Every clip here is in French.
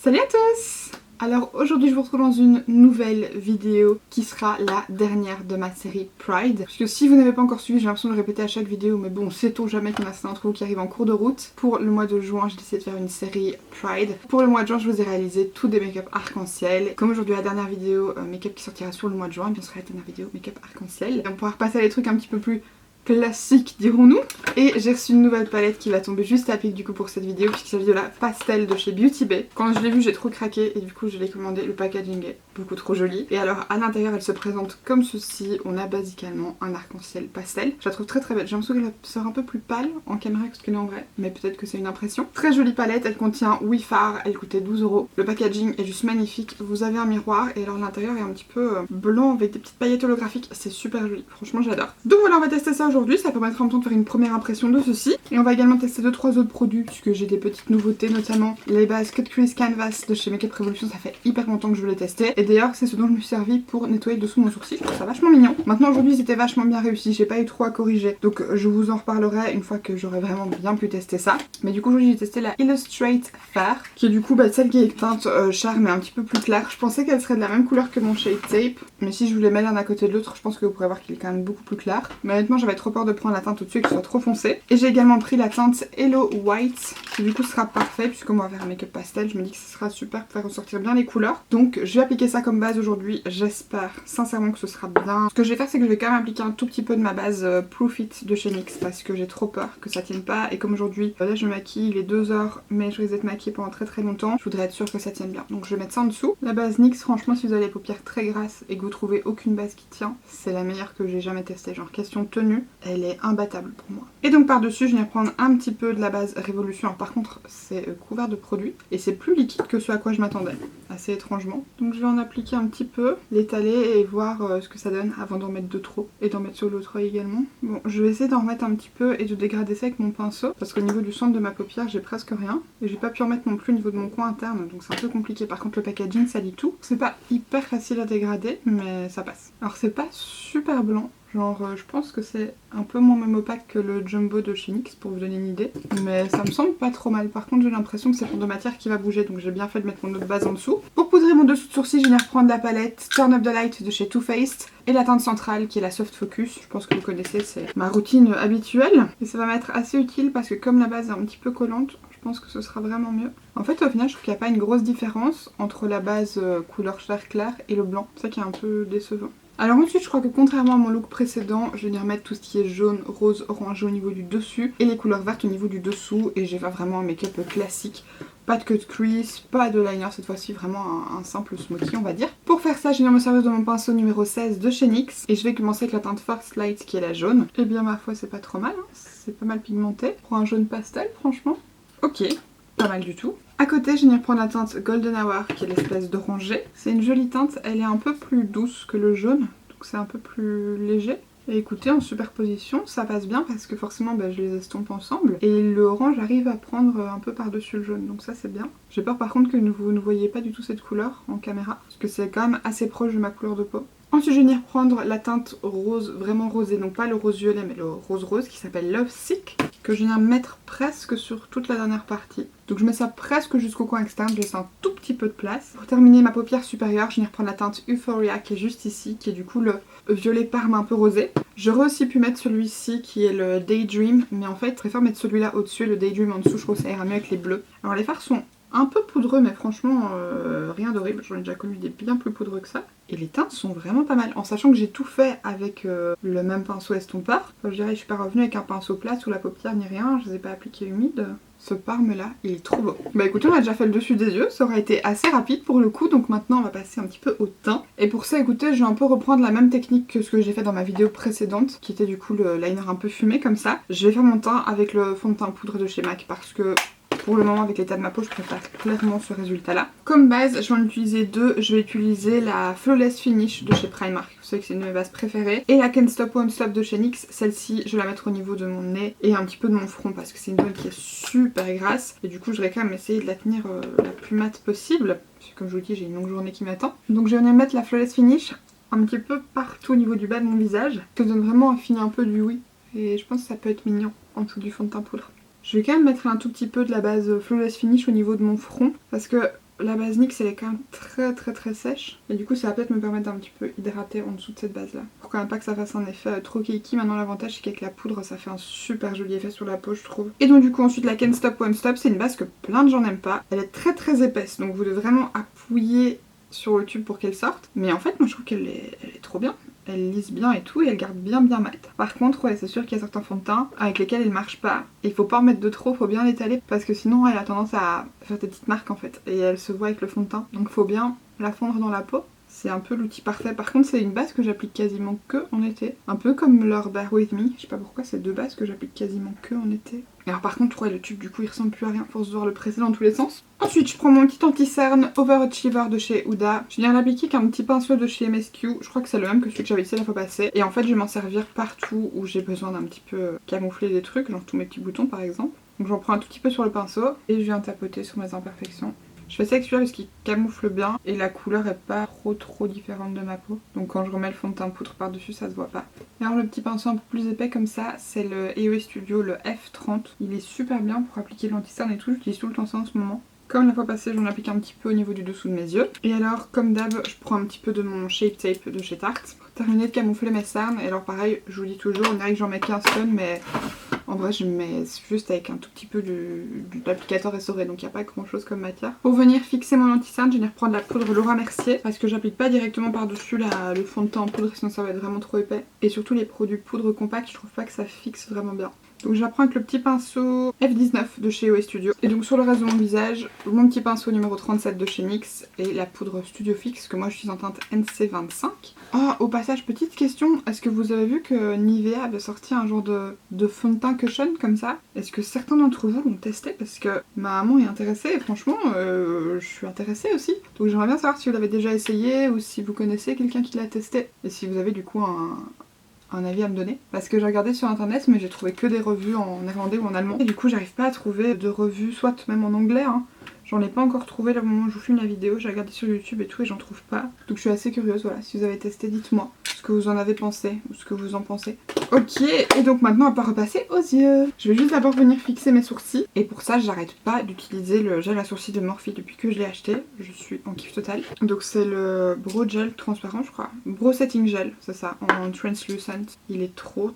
Salut à tous! Alors aujourd'hui je vous retrouve dans une nouvelle vidéo qui sera la dernière de ma série Pride. Parce que si vous n'avez pas encore suivi, j'ai l'impression de le répéter à chaque vidéo, mais bon, sait-on jamais qu'il y en a certains d'entre vous qui arrivent en cours de route. Pour le mois de juin, j'ai décidé de faire une série Pride. Pour le mois de juin, je vous ai réalisé tous des make-up arc-en-ciel. Comme aujourd'hui la dernière vidéo make-up qui sortira sur le mois de juin, bien sûr la dernière vidéo make-up arc-en-ciel. Et on pourra repasser à des trucs un petit peu plus classique dirons-nous. Et j'ai reçu une nouvelle palette qui va tomber juste à pic du coup pour cette vidéo, puisqu'il s'agit de la pastel de chez Beauty Bay. Quand je l'ai vue j'ai trop craqué et du coup je l'ai commandé. Le packaging est beaucoup trop joli. Et alors à l'intérieur elle se présente comme ceci. On a basiquement un arc-en-ciel pastel. Je la trouve très très belle. J'ai l'impression qu'elle sort un peu plus pâle en caméra que ce qu'elle est en vrai, mais peut-être que c'est une impression. Très jolie palette, elle contient 8 fards, elle coûtait 12 €. Le packaging est juste magnifique. Vous avez un miroir et alors l'intérieur est un petit peu blanc avec des petites paillettes holographiques. C'est super joli, franchement j'adore. Donc voilà, on va tester ça aujourd'hui. Ça permettra en même temps de faire une première impression de ceci. Et on va également tester 2-3 autres produits puisque j'ai des petites nouveautés, notamment les bases Cut Crease Canvas de chez Makeup Revolution. Ça fait hyper longtemps que je voulais tester. Et d'ailleurs c'est ce dont je me suis servi pour nettoyer dessous mon sourcil. Je trouve ça vachement mignon. Maintenant aujourd'hui c'était vachement bien réussi. J'ai pas eu trop à corriger. Donc je vous en reparlerai une fois que j'aurai vraiment bien pu tester ça. Mais du coup aujourd'hui j'ai testé la Illustrate Fair, qui est du coup celle qui est teinte char mais un petit peu plus claire. Je pensais qu'elle serait de la même couleur que mon Shade Tape. Mais si je vous les mets l'un à côté de l'autre, je pense que vous pourrez voir qu'il est quand même beaucoup plus clair. Mais honnêtement j'avais trop peur de prendre la teinte au-dessus et que ce soit trop foncé. Et j'ai également pris la teinte Hello White, qui du coup sera parfait puisque moi on va faire un make-up pastel. Je me dis que ce sera super pour faire ressortir bien les couleurs. Donc je vais appliquer ça comme base aujourd'hui. J'espère sincèrement que ce sera bien. Ce que je vais faire c'est que je vais quand même appliquer un tout petit peu de ma base Proof It de chez NYX parce que j'ai trop peur que ça tienne pas. Et comme aujourd'hui là je me maquille, il est 2 h mais je risque d'être maquillée pendant très très longtemps. Je voudrais être sûre que ça tienne bien. Donc je vais mettre ça en dessous. La base NYX, franchement si vous avez les paupières très grasses et que vous trouvez aucune base qui tient, c'est la meilleure que j'ai jamais testée. Genre question tenue, elle est imbattable pour moi. Et donc par dessus je viens prendre un petit peu de la base Révolution. Alors par contre c'est couvert de produits et c'est plus liquide que ce à quoi je m'attendais, assez étrangement. Donc je vais en appliquer un petit peu, l'étaler et voir ce que ça donne avant d'en mettre de trop et d'en mettre sur l'autre œil également. Bon, je vais essayer d'en remettre un petit peu et de dégrader ça avec mon pinceau parce qu'au niveau du centre de ma paupière j'ai presque rien et j'ai pas pu en mettre non plus au niveau de mon coin interne, donc c'est un peu compliqué. Par contre le packaging ça lit tout. C'est pas hyper facile à dégrader mais ça passe. Alors c'est pas super blanc. Genre je pense que c'est un peu moins même opaque que le Jumbo de chez NYX pour vous donner une idée. Mais ça me semble pas trop mal. Par contre j'ai l'impression que c'est pour de matière qui va bouger. Donc j'ai bien fait de mettre mon autre base en dessous. Pour poudrer mon dessous de sourcil, je viens reprendre la palette Turn Up The Light de chez Too Faced. Et la teinte centrale qui est la Soft Focus. Je pense que vous connaissez, c'est ma routine habituelle. Et ça va m'être assez utile parce que comme la base est un petit peu collante, je pense que ce sera vraiment mieux. En fait au final je trouve qu'il n'y a pas une grosse différence entre la base couleur chair claire et le blanc. C'est ça qui est un peu décevant. Alors ensuite je crois que contrairement à mon look précédent, je vais venir mettre tout ce qui est jaune, rose, orange au niveau du dessus et les couleurs vertes au niveau du dessous. Et je vais faire vraiment un make-up classique. Pas de cut crease, pas de liner cette fois-ci, vraiment un simple smokey on va dire. Pour faire ça je viens me servir de mon pinceau numéro 16 de chez NYX. Et je vais commencer avec la teinte First Light qui est la jaune. Et bien ma foi c'est pas trop mal, hein. C'est pas mal pigmenté. Pour un jaune pastel franchement. Ok, pas mal du tout. A côté, je viens prendre la teinte Golden Hour qui est l'espèce d'orangé. C'est une jolie teinte, elle est un peu plus douce que le jaune, donc c'est un peu plus léger. Et écoutez, en superposition, ça passe bien parce que forcément je les estompe ensemble. Et le orange arrive à prendre un peu par-dessus le jaune, donc ça c'est bien. J'ai peur par contre que vous ne voyez pas du tout cette couleur en caméra, parce que c'est quand même assez proche de ma couleur de peau. Ensuite je vais venir prendre la teinte rose, vraiment rosée, donc pas le rose violet mais le rose rose qui s'appelle Love Sick, que je viens mettre presque sur toute la dernière partie. Donc je mets ça presque jusqu'au coin externe, je laisse un tout petit peu de place. Pour terminer ma paupière supérieure, je viens reprendre la teinte Euphoria qui est juste ici, qui est du coup le violet parme un peu rosé. J'aurais aussi pu mettre celui-ci qui est le Daydream, mais en fait je préfère mettre celui-là au-dessus et le Daydream en dessous, je trouve que ça ira mieux avec les bleus. Alors les fards sont un peu poudreux mais franchement rien d'horrible, j'en ai déjà connu des bien plus poudreux que ça. Et les teintes sont vraiment pas mal, en sachant que j'ai tout fait avec le même pinceau estompeur. Enfin, je dirais que je suis pas revenue avec un pinceau plat sous la paupière ni rien, je les ai pas appliqués humides. Ce parme là, il est trop beau. Bah écoutez, on a déjà fait le dessus des yeux, ça aurait été assez rapide pour le coup, donc maintenant on va passer un petit peu au teint. Et pour ça écoutez, je vais un peu reprendre la même technique que ce que j'ai fait dans ma vidéo précédente, qui était du coup le liner un peu fumé comme ça. Je vais faire mon teint avec le fond de teint poudre de chez MAC parce que pour le moment avec l'état de ma peau je préfère clairement ce résultat là. Comme base je vais en utiliser deux, je vais utiliser la Flawless Finish de chez Primark, vous savez que c'est une de mes bases préférées, et la Can't Stop Won't Stop de chez NYX. Celle-ci je vais la mettre au niveau de mon nez et un petit peu de mon front parce que c'est une zone qui est super grasse et du coup je vais quand même essayer de la tenir la plus mate possible parce que comme je vous le dis j'ai une longue journée qui m'attend. Donc je vais venir mettre la Flawless Finish un petit peu partout au niveau du bas de mon visage, ça donne vraiment un fini un peu du oui et je pense que ça peut être mignon en dessous du fond de teint poudre. Je vais quand même mettre un tout petit peu de la base Flawless Finish au niveau de mon front parce que la base NYX elle est quand même très sèche. Et du coup ça va peut-être me permettre d'un petit peu hydrater en dessous de cette base là. Pour quand même pas que ça fasse un effet trop cakey. Maintenant l'avantage c'est qu'avec la poudre ça fait un super joli effet sur la peau je trouve. Et donc du coup ensuite la Can't Stop One Stop, c'est une base que plein de gens n'aiment pas. Elle est très épaisse donc vous devez vraiment appuyer sur le tube pour qu'elle sorte. Mais en fait moi je trouve qu'elle est trop bien. Elle lisse bien et tout et elle garde bien mat. Par contre ouais c'est sûr qu'il y a certains fonds de teint avec lesquels elle marche pas. Et il faut pas en mettre de trop, faut bien l'étaler parce que sinon elle a tendance à faire des petites marques en fait. Et elle se voit avec le fond de teint. Donc faut bien la fondre dans la peau. C'est un peu l'outil parfait. Par contre c'est une base que j'applique quasiment que en été. Un peu comme leur Bear With Me. Je sais pas pourquoi c'est deux bases que j'applique quasiment que en été. Alors par contre ouais le tube du coup il ressemble plus à rien à force de devoir le presser dans tous les sens. Ensuite je prends mon petit anti-cerne Overachiever de chez Huda. Je viens l'appliquer avec un petit pinceau de chez MSQ. Je crois que c'est le même que celui que j'avais essayé la fois passée. Et en fait je vais m'en servir partout où j'ai besoin d'un petit peu camoufler des trucs. Genre tous mes petits boutons par exemple. Donc j'en prends un tout petit peu sur le pinceau et je viens tapoter sur mes imperfections. Je fais ça avec celui-là parce qu'il camoufle bien et la couleur est pas trop différente de ma peau. Donc quand je remets le fond de teint poudre par dessus ça se voit pas. Et alors le petit pinceau un peu plus épais comme ça c'est le EOS Studio, le F30. Il est super bien pour appliquer l'anti-cerne et tout, j'utilise tout le temps ça en ce moment. Comme la fois passée j'en applique un petit peu au niveau du dessous de mes yeux. Et alors comme d'hab je prends un petit peu de mon Shape Tape de chez Tarte pour terminer de camoufler mes cernes. Et alors pareil je vous dis toujours, on dirait que j'en mets qu'un seul mais en vrai je mets juste avec un tout petit peu d'applicateur essoré donc il n'y a pas grand chose comme matière. Pour venir fixer mon anti-cerne je vais venir prendre la poudre Laura Mercier parce que j'applique pas directement par dessus le fond de teint en poudre sinon ça va être vraiment trop épais. Et surtout les produits poudre compacts je trouve pas que ça fixe vraiment bien. Donc j'apprends avec le petit pinceau F19 de chez EOS Studio. Et donc sur le reste de mon visage, mon petit pinceau numéro 37 de chez NYX et la poudre Studio Fix que moi je suis en teinte NC25. Ah, au passage, petite question, est-ce que vous avez vu que Nivea avait sorti un genre de fond de teint cushion comme ça? Est-ce que certains d'entre vous l'ont testé? Parce que ma maman est intéressée et franchement je suis intéressée aussi. Donc j'aimerais bien savoir si vous l'avez déjà essayé ou si vous connaissez quelqu'un qui l'a testé. Et si vous avez du coup un avis à me donner parce que j'ai regardé sur internet mais j'ai trouvé que des revues en néerlandais ou en allemand et du coup j'arrive pas à trouver de revues soit même en anglais hein. J'en ai pas encore trouvé là au moment où je vous filme la vidéo, j'ai regardé sur YouTube et tout et j'en trouve pas. Donc je suis assez curieuse, voilà, si vous avez testé dites-moi ce que vous en avez pensé ou ce que vous en pensez. Ok, et donc maintenant on va repasser aux yeux. Je vais juste d'abord venir fixer mes sourcils et pour ça j'arrête pas d'utiliser le gel à sourcils de Morphe depuis que je l'ai acheté. Je suis en kiff total. Donc c'est le Brow Gel transparent je crois. Brow Setting Gel, c'est ça, en translucent. Il est trop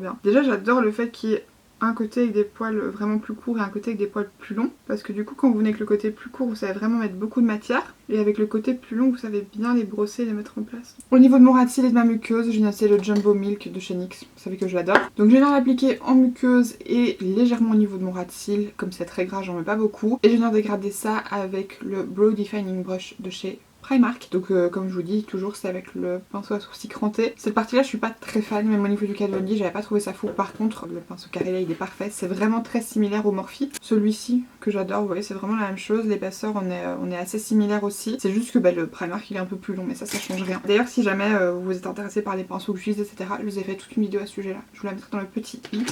bien. Déjà j'adore le fait qu'il y ait un côté avec des poils vraiment plus courts et un côté avec des poils plus longs parce que du coup quand vous venez avec le côté plus court vous savez vraiment mettre beaucoup de matière et avec le côté plus long vous savez bien les brosser et les mettre en place. Au niveau de mon ras de cils et de ma muqueuse, j'ai acheté le Jumbo Milk de chez NYX, vous savez que je l'adore. Donc je viens l'appliquer en muqueuse et légèrement au niveau de mon ras de cils, comme c'est très gras j'en mets pas beaucoup. Et je viens dégrader ça avec le Brow Defining Brush de chez Primark. Donc comme je vous dis toujours c'est avec le pinceau à sourcils cranté. Cette partie là je suis pas très fan, même au niveau du Kat-Von-D j'avais pas trouvé ça fou. Par contre le pinceau carré là il est parfait, c'est vraiment très similaire au Morphe. Celui-ci que j'adore, vous voyez c'est vraiment la même chose, l'épaisseur on est assez similaire aussi. C'est juste que le Primark il est un peu plus long mais ça change rien. D'ailleurs si jamais vous êtes intéressé par les pinceaux que j'utilise etc, je vous ai fait toute une vidéo à ce sujet là, je vous la mettrai dans le petit i.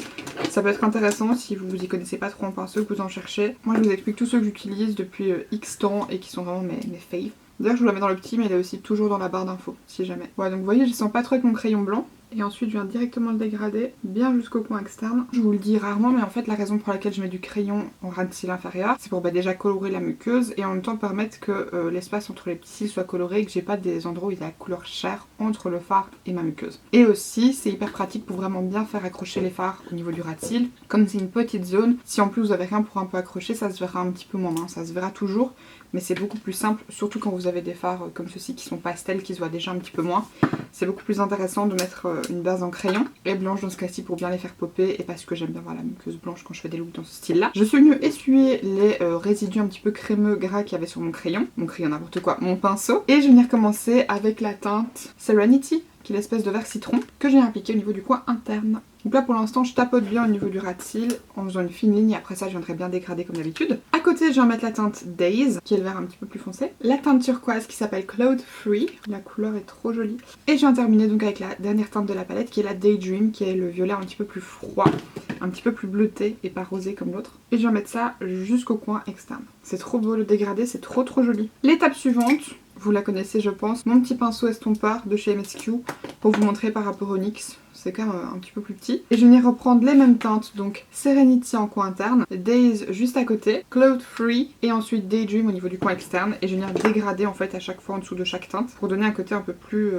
Ça peut être intéressant si vous y connaissez pas trop en pinceau, que vous en cherchez. Moi je vous explique tous ceux que j'utilise depuis X temps et qui sont vraiment mes faves. D'ailleurs je vous la mets dans le petit mais elle est aussi toujours dans la barre d'infos si jamais. Ouais donc vous voyez je sens pas trop avec mon crayon blanc. Et ensuite je viens directement le dégrader bien jusqu'au coin externe. Je vous le dis rarement mais en fait la raison pour laquelle je mets du crayon en ras de cils inférieur c'est pour déjà colorer la muqueuse et en même temps permettre que l'espace entre les petits cils soit coloré et que j'ai pas des endroits où il y a la couleur chair entre le fard et ma muqueuse. Et aussi c'est hyper pratique pour vraiment bien faire accrocher les fards au niveau du ras de cils. Comme c'est une petite zone, si en plus vous avez rien pour un peu accrocher ça se verra un petit peu moins, hein. Ça se verra toujours mais c'est beaucoup plus simple, surtout quand vous avez des fards comme ceux-ci qui sont pastels, qui se voient déjà un petit peu moins. C'est beaucoup plus intéressant de mettre une base en crayon et blanche dans ce cas-ci pour bien les faire popper et parce que j'aime bien voir la muqueuse blanche quand je fais des looks dans ce style-là. Je suis venue essuyer les résidus un petit peu crémeux gras qu'il y avait sur mon crayon n'importe quoi, mon pinceau. Et je vais venir commencer avec la teinte Serenity, qui est l'espèce de vert citron, que je viens appliquer au niveau du coin interne. Donc là pour l'instant je tapote bien au niveau du ras de cils en faisant une fine ligne et après ça je viendrai bien dégrader comme d'habitude. À côté je viens mettre la teinte Days qui est le vert un petit peu plus foncé. La teinte turquoise qui s'appelle Cloud Free, la couleur est trop jolie. Et je viens terminer donc avec la dernière teinte de la palette qui est la Daydream qui est le violet un petit peu plus froid, un petit peu plus bleuté et pas rosé comme l'autre. Et je viens mettre ça jusqu'au coin externe. C'est trop beau le dégradé, c'est trop joli. L'étape suivante, vous la connaissez je pense. Mon petit pinceau estompeur de chez MSQ pour vous montrer par rapport au NYX. C'est quand même un petit peu plus petit. Et je vais venir reprendre les mêmes teintes, donc Serenity en coin interne, Days juste à côté, Cloud Free et ensuite Daydream au niveau du coin externe. Et je vais venir dégrader en fait à chaque fois en dessous de chaque teinte pour donner un côté un peu plus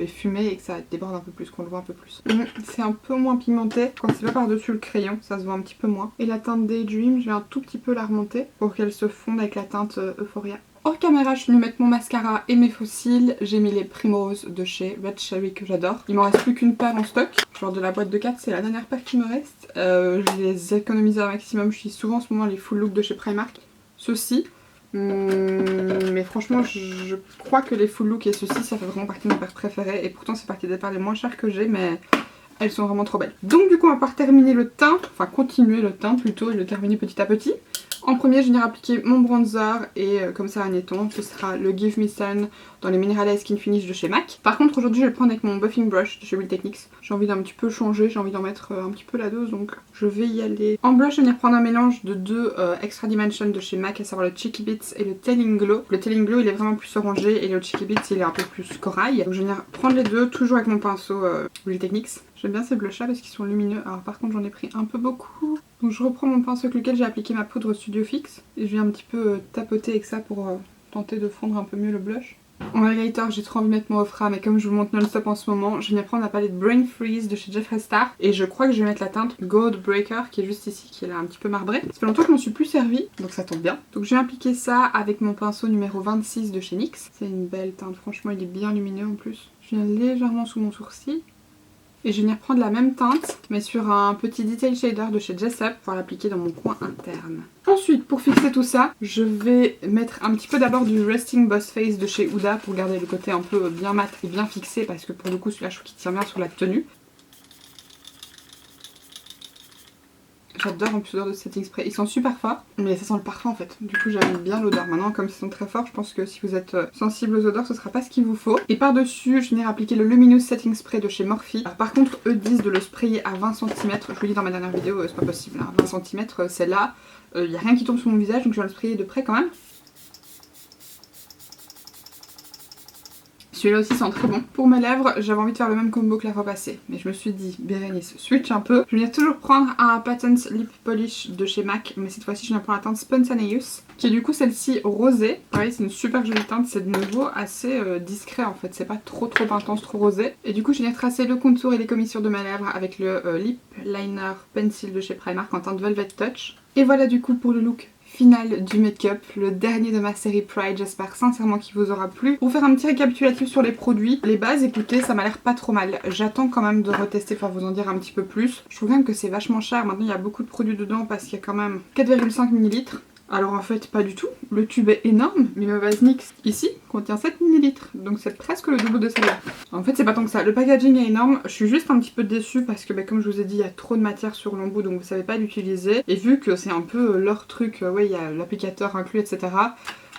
fumé et que ça déborde un peu plus, qu'on le voit un peu plus. C'est un peu moins pigmenté quand c'est pas par-dessus le crayon, ça se voit un petit peu moins. Et la teinte Daydream, je vais un tout petit peu la remonter pour qu'elle se fonde avec la teinte Euphoria. Hors caméra, je suis venue mettre mon mascara et mes faux cils. J'ai mis les Primrose de chez Red Cherry que j'adore. Il m'en reste plus qu'une paire en stock. Genre de la boîte de 4, c'est la dernière paire qui me reste. Je les économise au maximum. Je suis souvent en ce moment les full look de chez Primark. Ceux-ci. Mais franchement, je crois que les full look et ceux-ci, ça fait vraiment partie de mes paires préférées. Et pourtant, c'est partie des paires les moins chères que j'ai, mais elles sont vraiment trop belles. Donc du coup, on va pouvoir terminer le teint. Enfin, continuer le teint plutôt et le terminer petit à petit. En premier, je vais venir appliquer mon bronzer et comme ça un ton, ce sera le Give Me Sun dans les Mineralized Skin Finish de chez MAC. Par contre, aujourd'hui, je vais le prendre avec mon buffing brush de chez Real Techniques. J'ai envie d'un petit peu changer, j'ai envie d'en mettre un petit peu la dose, donc je vais y aller. En blush, je vais venir prendre un mélange de deux Extra Dimension de chez MAC, à savoir le Cheeky Bits et le Telling Glow. Le Telling Glow, il est vraiment plus orangé et le Cheeky Bits, il est un peu plus corail. Donc je vais venir prendre les deux, toujours avec mon pinceau Real Techniques. J'aime bien ces blushs là parce qu'ils sont lumineux. Alors par contre, j'en ai pris un peu beaucoup. Donc je reprends mon pinceau avec lequel j'ai appliqué ma poudre Studio Fix et je viens un petit peu tapoter avec ça pour tenter de fondre un peu mieux le blush. En highlighter, j'ai trop envie de mettre mon Ofra, mais comme je vous montre non-stop en ce moment, je viens prendre la palette Brain Freeze de chez Jeffree Star et je crois que je vais mettre la teinte Gold Breaker qui est juste ici, qui est là un petit peu marbrée. Ça fait longtemps que je m'en suis plus servi, donc ça tombe bien. Donc je vais appliquer ça avec mon pinceau numéro 26 de chez NYX. C'est une belle teinte, franchement il est bien lumineux en plus. Je viens légèrement sous mon sourcil. Et je vais venir prendre la même teinte, mais sur un petit detail shader de chez Jessup pour l'appliquer dans mon coin interne. Ensuite, pour fixer tout ça, je vais mettre un petit peu d'abord du Resting Boss Face de chez Huda pour garder le côté un peu bien mat et bien fixé parce que pour le coup celui-là je trouve qu'il tient bien sur la tenue. J'adore en plus l'odeur de setting spray, ils sont super forts, mais ça sent le parfum en fait. Du coup j'aime bien l'odeur. Maintenant comme ils sont très forts, je pense que si vous êtes sensible aux odeurs, ce sera pas ce qu'il vous faut. Et par-dessus, je vais venir appliquer le Luminous Setting Spray de chez Morphe. Alors par contre, eux disent de le sprayer à 20 cm. Je vous l'ai dit dans ma dernière vidéo, c'est pas possible. Hein. 20 cm, c'est là. Il n'y a rien qui tombe sur mon visage, donc je vais le sprayer de près quand même. Celui-là aussi sent très bon. Pour mes lèvres, j'avais envie de faire le même combo que la fois passée. Mais je me suis dit, Bérénice, switch un peu. Je vais venir toujours prendre un Patents Lip Polish de chez MAC. Mais cette fois-ci, je viens prendre la teinte Spontaneous. Qui est du coup celle-ci rosée. Pareil, c'est une super jolie teinte. C'est de nouveau assez discret en fait. C'est pas trop intense, trop rosé. Et du coup, je vais venir tracer le contour et les commissures de mes lèvres avec le Lip Liner Pencil de chez Primark en teinte Velvet Touch. Et voilà du coup pour le look final du make-up, le dernier de ma série Pride. J'espère sincèrement qu'il vous aura plu. Pour faire un petit récapitulatif sur les produits, les bases, écoutez, ça m'a l'air pas trop mal. J'attends quand même de retester pour vous en dire un petit peu plus. Je trouve quand même que c'est vachement cher. Maintenant, il y a beaucoup de produits dedans parce qu'il y a quand même 4,5 ml. Alors en fait pas du tout, le tube est énorme, mais ma base NYX ici contient 7 ml, donc c'est presque le double de celle-là. En fait c'est pas tant que ça, le packaging est énorme, je suis juste un petit peu déçue parce que comme je vous ai dit il y a trop de matière sur l'embout donc vous savez pas l'utiliser. Et vu que c'est un peu leur truc, ouais il y a l'applicateur inclus etc.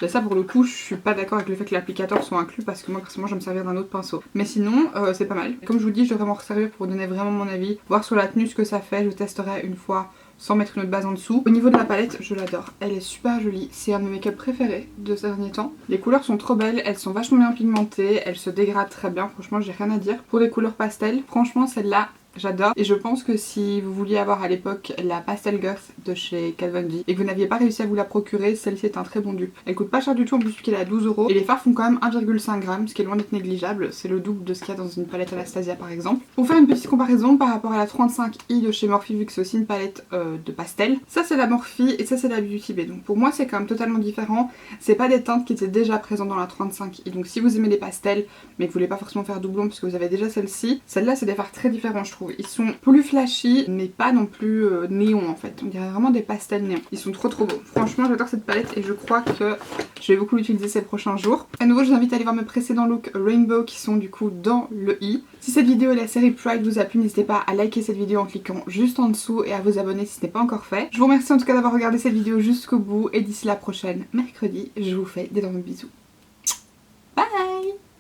Là ça pour le coup je suis pas d'accord avec le fait que l'applicateur soit inclus parce que moi personnellement je vais me servir d'un autre pinceau. Mais sinon c'est pas mal. Comme je vous dis je devrais m'en resservir pour vous donner vraiment mon avis, voir sur la tenue ce que ça fait, je testerai une fois sans mettre une autre base en dessous. Au niveau de la palette, je l'adore. Elle est super jolie. C'est un de mes make-up préférés de ces derniers temps. Les couleurs sont trop belles, elles sont vachement bien pigmentées, elles se dégradent très bien. Franchement, j'ai rien à dire. Pour les couleurs pastel, franchement, celle-là, j'adore. Et je pense que si vous vouliez avoir à l'époque la Pastel Goth de chez Kat Von D et que vous n'aviez pas réussi à vous la procurer, celle-ci est un très bon dupe. Elle coûte pas cher du tout, en plus qu'elle est à 12 €. Et les fards font quand même 1,5 g, ce qui est loin d'être négligeable. C'est le double de ce qu'il y a dans une palette Anastasia par exemple. Pour faire une petite comparaison par rapport à la 35i de chez Morphe, vu que c'est aussi une palette de pastel, ça c'est la Morphe et ça c'est la Beauty Bay. Donc pour moi c'est quand même totalement différent. C'est pas des teintes qui étaient déjà présentes dans la 35i. Donc si vous aimez les pastels mais que vous voulez pas forcément faire doublon parce que vous avez déjà celle-ci, celle-là c'est des fards très différents je trouve. Ils sont plus flashy mais pas non plus néon en fait. On dirait vraiment des pastels néons. Ils sont trop beaux. Franchement j'adore cette palette et je crois que je vais beaucoup l'utiliser ces prochains jours. À nouveau je vous invite à aller voir mes précédents looks Rainbow qui sont du coup dans le i. Si cette vidéo et la série Pride vous a plu, n'hésitez pas à liker cette vidéo en cliquant juste en dessous et à vous abonner si ce n'est pas encore fait. Je vous remercie en tout cas d'avoir regardé cette vidéo jusqu'au bout et d'ici la prochaine mercredi, je vous fais d'énormes bisous.